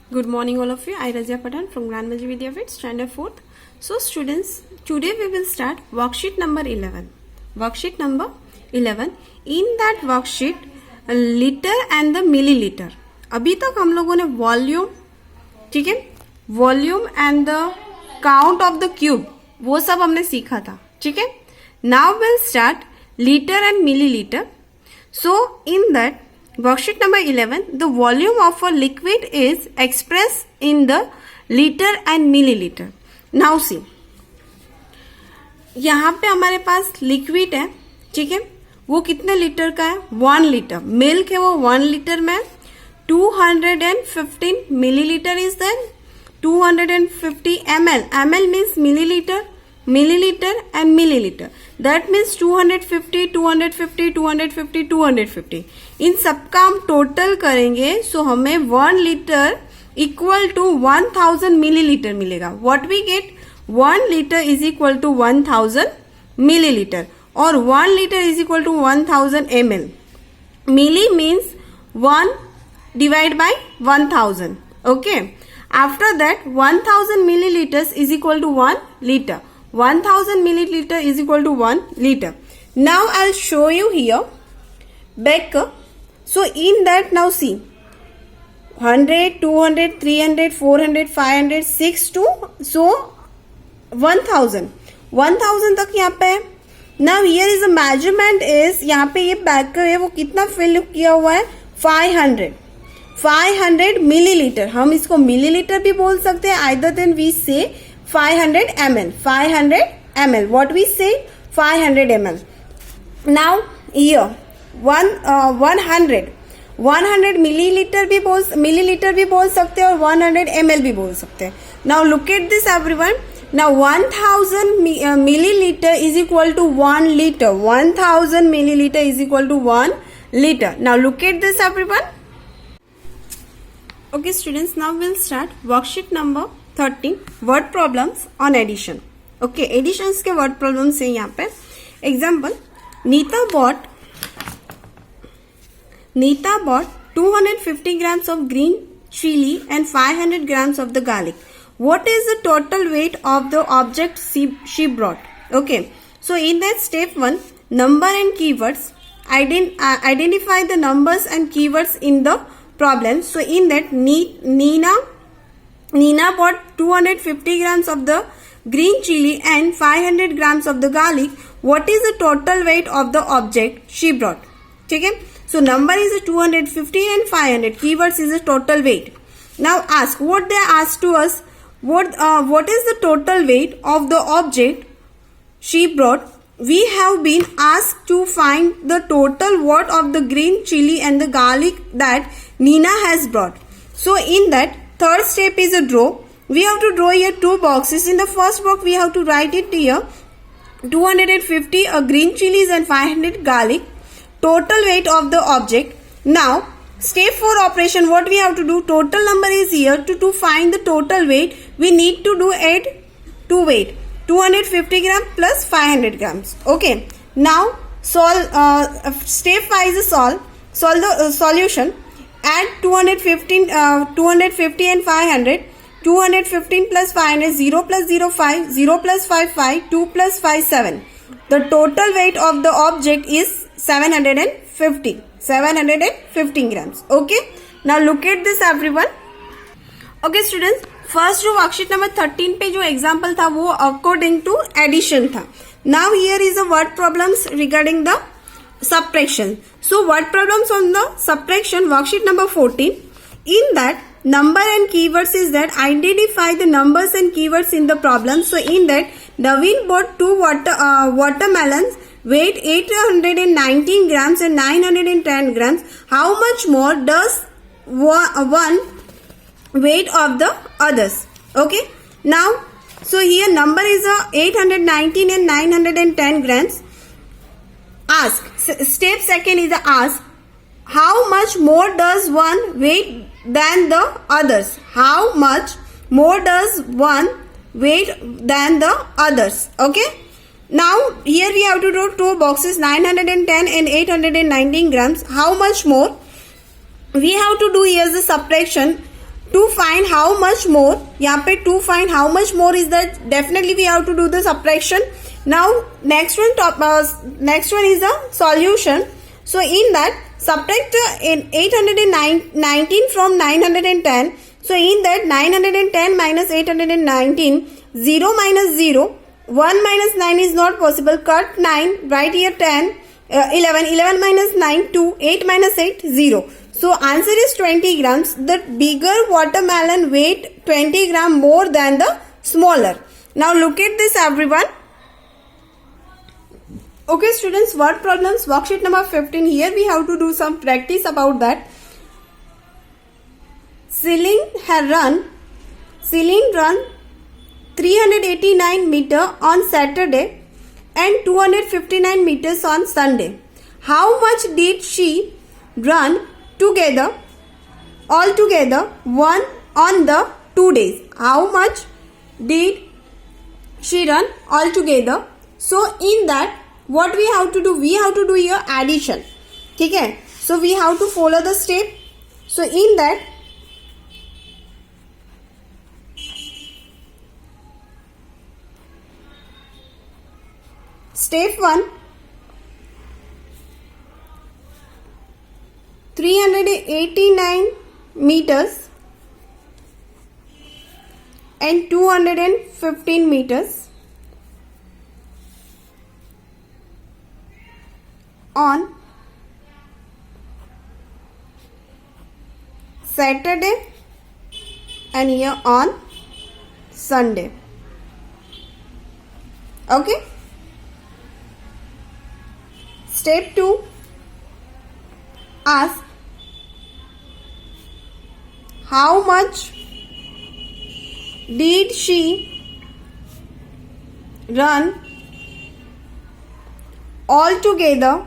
Good morning all of you. I Razia Patan from Grandmaji Vidyavit, standard 4th. So students, today we will start worksheet number 11. Worksheet number 11. In that worksheet, liter and the milliliter. अभी तक हम लोगों ने volume, ठीक है, volume and the count of the cube वो सब हमने सीखा था, ठीक है. Now will start litre and millilitre. So in that worksheet number 11, the volume of a liquid is expressed in the liter and milliliter. Now see, यहाँ पे हमारे पास लिक्विड है, ठीक है, वो कितने लीटर का है? 1 लीटर. मिल्क है वो 1 लीटर में. 215 millilitre is there. 250 ml. ml means milliliter. Milliliter and milliliter. That means 250, 250, 250, 250. इन सबका हम टोटल करेंगे, सो हमें 1 लीटर इक्वल टू 1000 मिलीलीटर मिलेगा. What we get? 1 litre is equal to 1000 millilitre और 1 litre is equal to 1000 ml. Milli means 1 divide by 1000. Okay. After that 1000 milliliters is equal to 1 liter. 1000 milliliter is equal to 1 liter. Now I'll show you here back. So in that, now see, 100, 200, 300, 400, 500, 6 to so 1000. 1000 तक यहाँ पे है. Now here is a measurement is, यहाँ पे ये bag है वो कितना फिल किया हुआ है? 500 मिलीलीटर. हम इसको मिलीलीटर भी बोल सकते हैं. आइदर देन वी से 500 ml. 500 ml. What we say? 500 ml. Now here 100 millilitre भी बोल सकते हैं और 100 ml भी बोल सकते हैं. Now look at this everyone. Now 1000 milliliter is equal to 1 liter. 1000 milliliter is equal to 1 liter. Now look at this everyone. Okay students, now we'll start worksheet number 13, word problems on addition. Okay, additions के word problems है यहाँ पे. Example, Neeta bought 250 grams of green chili and 500 grams of the garlic. What is the total weight of the object she brought? Okay, so in that step 1, number and keywords. Identify the numbers and keywords in the problem. So in that, Nina bought 250 grams of the green chili and 500 grams of the garlic. What is the total weight of the object she brought? Okay, so number is 250 and 500. Keywords is the total weight. Now ask what they asked to us. What is the total weight of the object she brought? We have been asked to find the total weight of the green chili and the garlic that Nina has brought. So in that, third step is a draw. We have to draw here 2 boxes. In the first box, we have to write it here 250 green chilies and 500 garlic. Total weight of the object. Now, step 4 operation. What we have to do? Total number is here. To find the total weight, we need to do add 2 weight. 250 grams plus 500 grams. Okay. Now, solve. Step 5 is solve the solution. Add 250 and 500. 215 plus 500, 0 plus 0, 5, 0 plus 5, 5, 2 plus 5, 7. The total weight of the object is 715 grams. Okay. Now look at this everyone. Okay students, first जो worksheet number 13 पे जो example था वो according to addition था. Now here is a word problems regarding the subtraction. So word problems on the subtraction, worksheet number 14. In that, number and keywords is that identify the numbers and keywords in the problem. So in that, Naveen bought 2 watermelons, weight 819 grams and 910 grams. How much more does one weight of the others? Okay. Now, so here number is 819 and 910 grams. Ask. Step second is ask. How much more does one weight than the others? How much more does one weight than the others? Okay. Now here we have to do 2 boxes, 910 and 819 grams. How much more? We have to do here the subtraction. To find how much more, यहाँ पे to find how much more is that definitely we have to do the subtraction. Now next one is the solution. So in that subtract 819 from 910. So in that 910 minus 819, 0 minus 0, 1 minus 9 is not possible. Cut 9, write here 10, 11, 11 minus 9, 2, 8 minus 8, 0. So answer is 20 grams. The bigger watermelon weight 20 gram more than the smaller. Now look at this everyone. Okay students, word problems, worksheet number 15. Here we have to do some practice about that. Celine run 389 meter on Saturday and 259 meters on Sunday. How much did she run altogether on the 2 days? How much did she run altogether? So in that what we have to do? We have to do here addition. ठीक है? So we have to follow the step. So in that step 1, 389 meters and 215 meters on Saturday and here on Sunday. Okay. Step 2, ask how much did she run altogether.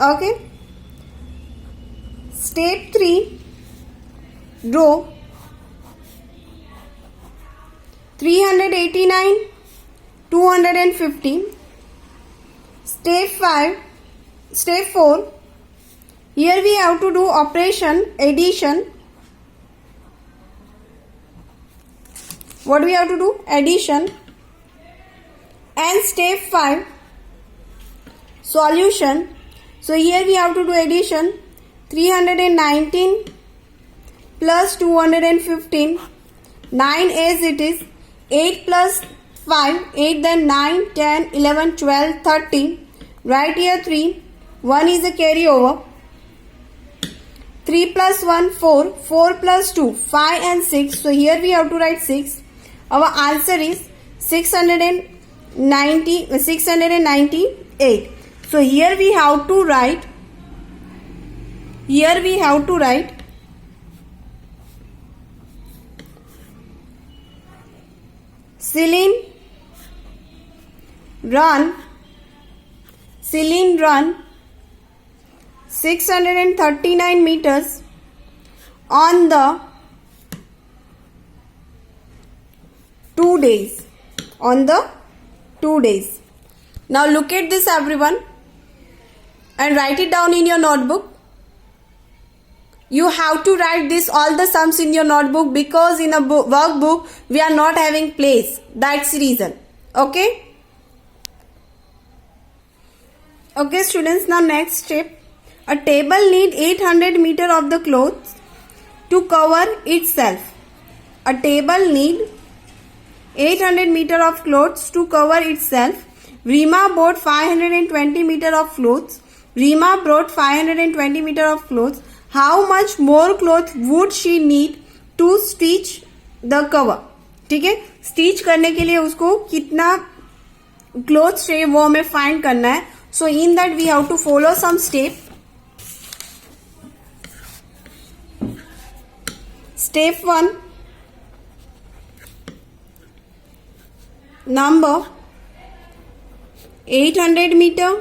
Okay. Step 3, draw 389, 250. Step 4, here we have to do operation addition. What we have to do? Addition. And step 5, solution. So here we have to do addition. 319 plus 215, 9 as it is, 8 plus 5, 8 then 9, 10, 11, 12, 13. Write here 3, 1 is a carryover. 3 plus 1, 4, 4 plus 2, 5 and 6. So here we have to write 6. Our answer is 698. So here we have to write Celine run 639 meters on the 2 days. Now look at this everyone and write it down in your notebook. You have to write this all the sums in your notebook because in a workbook we are not having place. That's the reason. Okay. Okay students, now next step. A table need 800 meter of the clothes to cover itself. A table need 800 meter of clothes to cover itself. Rima bought 520 meter of clothes. Rima brought 520 meter of clothes. How much more cloth would she need to stitch the cover? ठीक है, stitch करने के लिए उसको कितना cloth चाहिए वो हमें फाइंड करना है. So in that we have to follow some step. Step 1, number 800 meter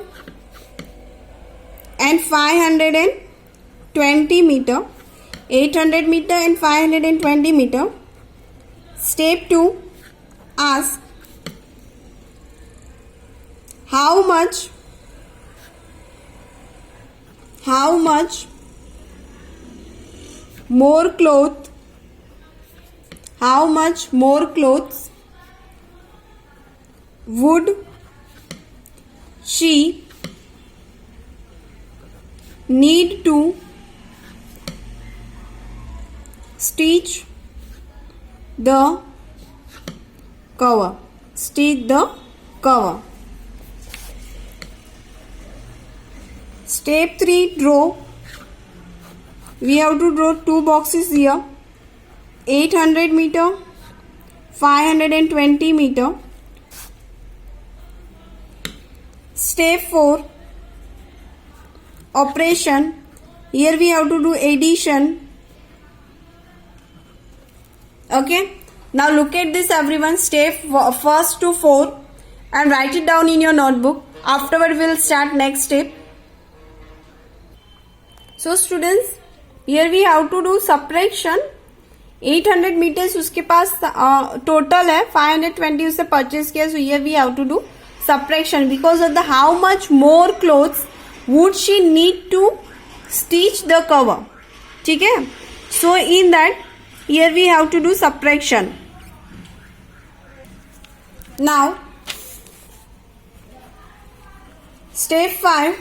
and 520 meter. 800 meter and 520 meter. Step 2, ask how much how much more cloth, how much more clothes would she need to stitch the cover, stitch the cover. Step 3, draw. We have to draw two boxes here, 800 meter, 520 meter. Step 4, operation. Here we have to do addition. Okay. Now look at this everyone. Step 1 to 4 and write it down in your notebook. Afterward we will start next step. So students, here we have to do subtraction. 800 meters उसके पास total है, 520 उससे purchase किया. So here we have to do subtraction because of the how much more clothes would she need to stitch the cover. ठीक है. So in that here we have to do subtraction. Now step 5,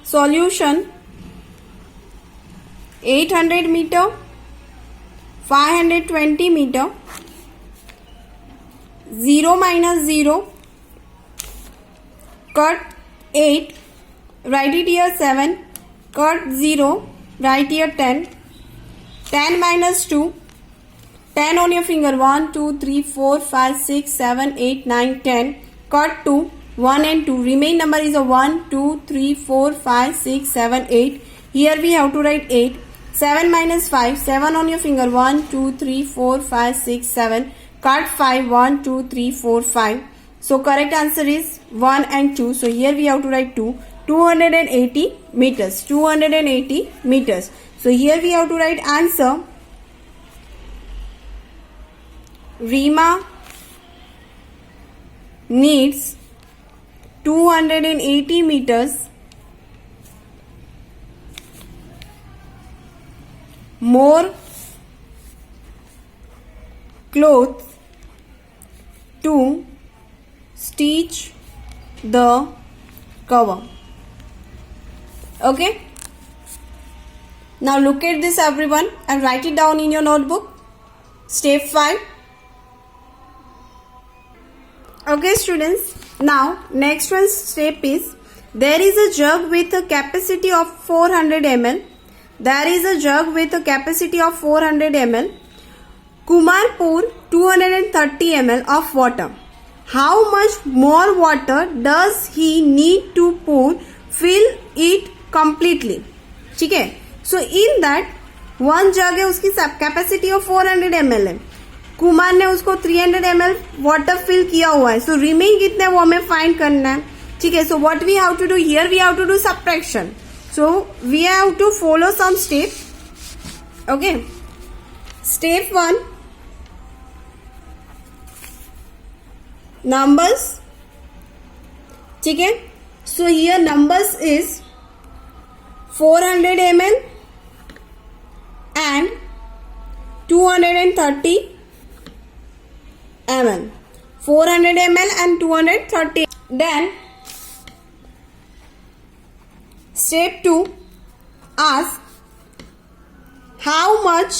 solution. 800 meter, 520 meter, 0 minus 0, cut 8, write it here 7, cut 0, write here 10, 10 minus 2, 10 on your finger, 1, 2, 3, 4, 5, 6, 7, 8, 9, 10, cut 2, 1 and 2, remain number is a 1, 2, 3, 4, 5, 6, 7, 8, here we have to write 8, 7 minus 5, 7 on your finger, 1, 2, 3, 4, 5, 6, 7, cut 5, 1, 2, 3, 4, 5. So correct answer is 1 and 2. So here we have to write 2, 280 meters, 280 meters. So here we have to write answer. Rima needs 280 meters more clothes to stitch the cover. Okay. Now look at this everyone and write it down in your notebook. Step 5. Okay students. Now next one step is, there is a jug with a capacity of 400 ml. There is a jug with a capacity of 400 ml. Kumar poured 230 ml of water. How much more water does he need to pour, fill it completely? ठीक है. So in that one jug है, उसकी capacity of 400 ml है. कुमार ने उसको 300 ml water fill किया हुआ है. सो रिमेन कितने वो हमें फाइंड करना है. ठीक है. So what we have to do here, we have to do subtraction. So we have to follow some step. Okay. Step 1, numbers. ठीक है. सो हियर numbers is 400 ml and 230 ml. 400 ml and 230. Then step 2, ask how much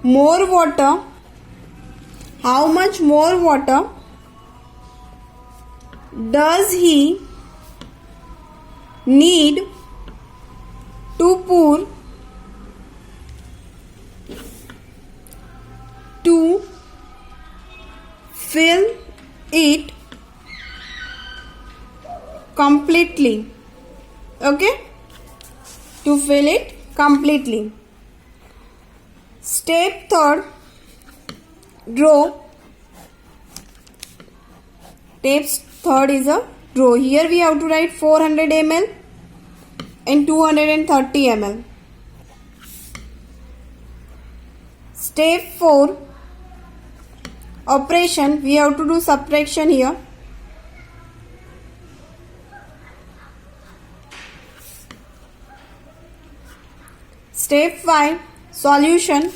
more water, how much more water does he need to pour to fill it completely. Okay, to fill it completely. Step 3, draw. Step 3 is a draw. Here we have to write 400 ml and 230 ml. Step 4, operation, we have to do subtraction here. Step 5, solution.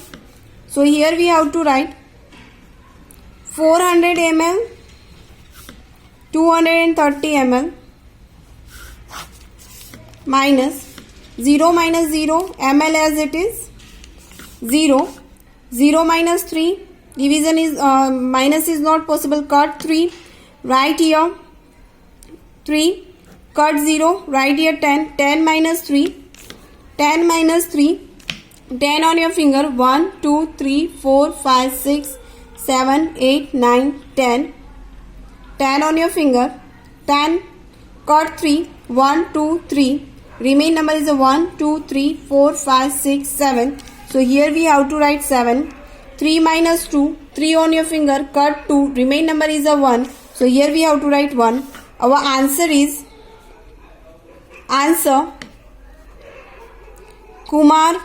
So here we have to write 400 ml, 230 ml minus 0 ml as it is 0, 0 minus 3, division is minus is not possible, cut 3, write here 3, cut 0, write here 10, 10 minus 3, 10 minus 3, 10 on your finger, 1, 2, 3, 4, 5, 6, 7, 8, 9, 10, 10 on your finger, 10, cut 3, 1, 2, 3, remain number is a 1, 2, 3, 4, 5, 6, 7, so here we have to write 7, 3 minus 2, 3 on your finger, cut 2, remain number is a 1, so here we have to write 1, our answer is, Kumar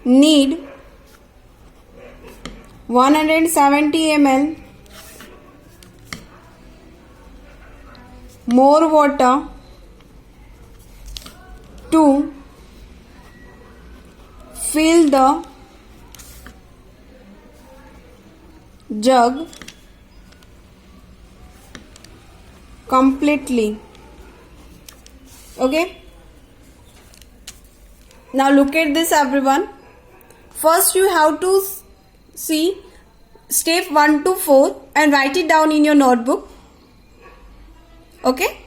need 170 ml more water to fill the jug completely. Okay. Now look at this everyone. First you have to see step 1 to 4 and write it down in your notebook. Okay.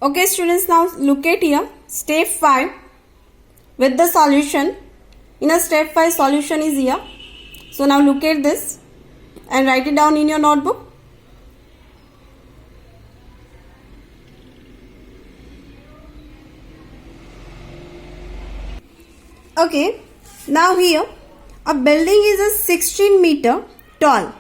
Okay students, now look at here step 5 with the solution. In a step 5 solution is here. So now look at this and write it down in your notebook. Okay, now here a building is a 16 meter tall.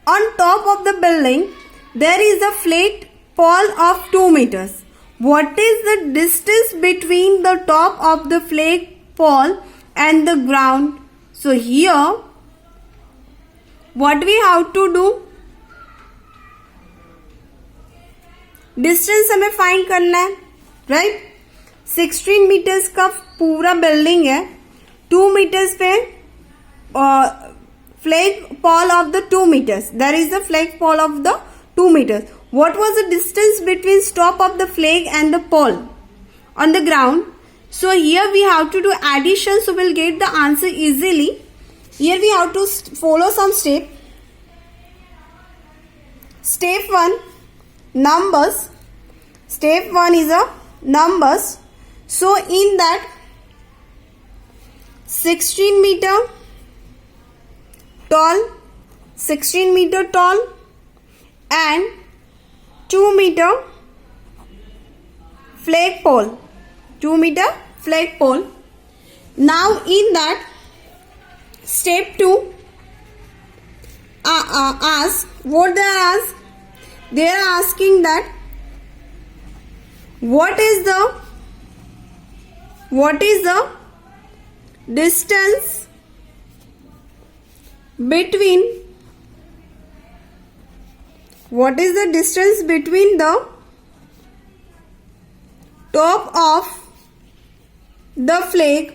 On top of the building there is a flat pole of 2 meters. What is the distance between the top of the flat pole and the ground? So here what we have to do, distance हमें find करना है, right. 16 metres का पूरा building है, 2 metres पे flag pole of the 2 metres, there is the flag pole of the 2 metres. What was the distance between top of the flag and the pole on the ground? So here we have to do addition, so we'll get the answer easily. Here we have to follow some step. Step 1, numbers. Step 1 is a numbers. So in that 16 meter tall, 16 meter tall and 2 meter flagpole, 2 meter flagpole. Now in that step 2, ask what they are asked. They are asking that what is the distance between the top of the flag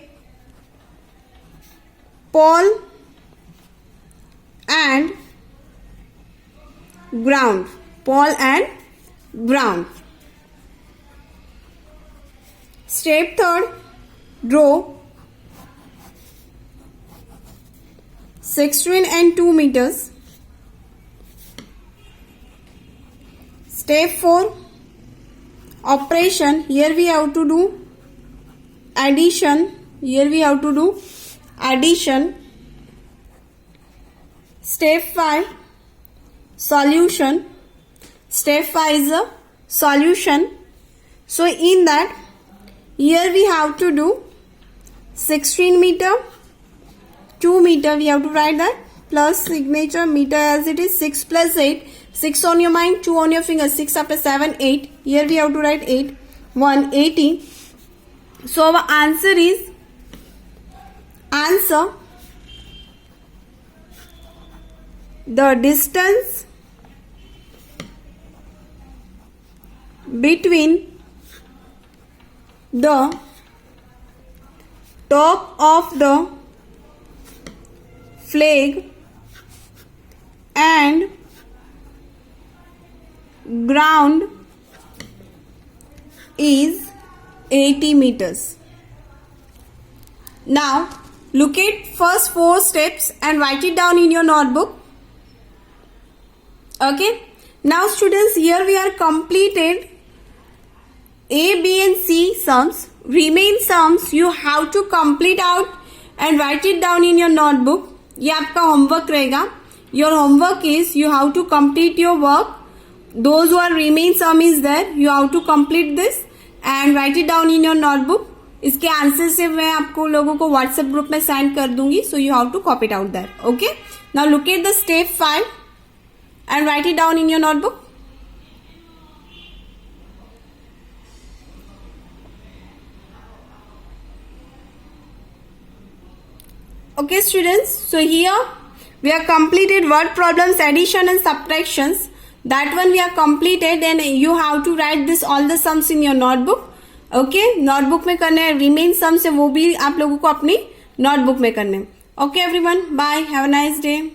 pole and ground, pole and ground. Step 3, draw 16 and 2 meters. Step 4, operation. Here we have to do addition. Step 5, solution. Step 5 is a solution. So in that, here we have to do 16 meter, 2 meter. We have to write that plus signature meter as it is 6 plus 8. 6 on your mind, 2 on your finger, 6 after 7, 8. Here we have to write 8. 180 So our answer is the distance between the top of the flag and ground is 80 meters. Now look at first 4 steps and write it down in your notebook. Okay. Now students, here we are completed A, B and C sums. Remain sums you have to complete out and write it down in your notebook. ये आपका homework रहेगा. Your homework is you have to complete your work. Those who are remain sum is there. You have to complete this and write it down in your notebook. इसके answer से मैं आपको लोगों को WhatsApp group में send कर दूंगी. So you have to copy it out there. Okay. Now look at the step 5 and write it down in your notebook. Okay students, so here we have completed word problems, addition and subtractions. That one we have completed and you have to write this all the sums in your notebook. Okay, notebook में करने हैं, remain sums है वो भी आप लोगों को अपनी notebook में करने हैं. Okay everyone, bye, have a nice day.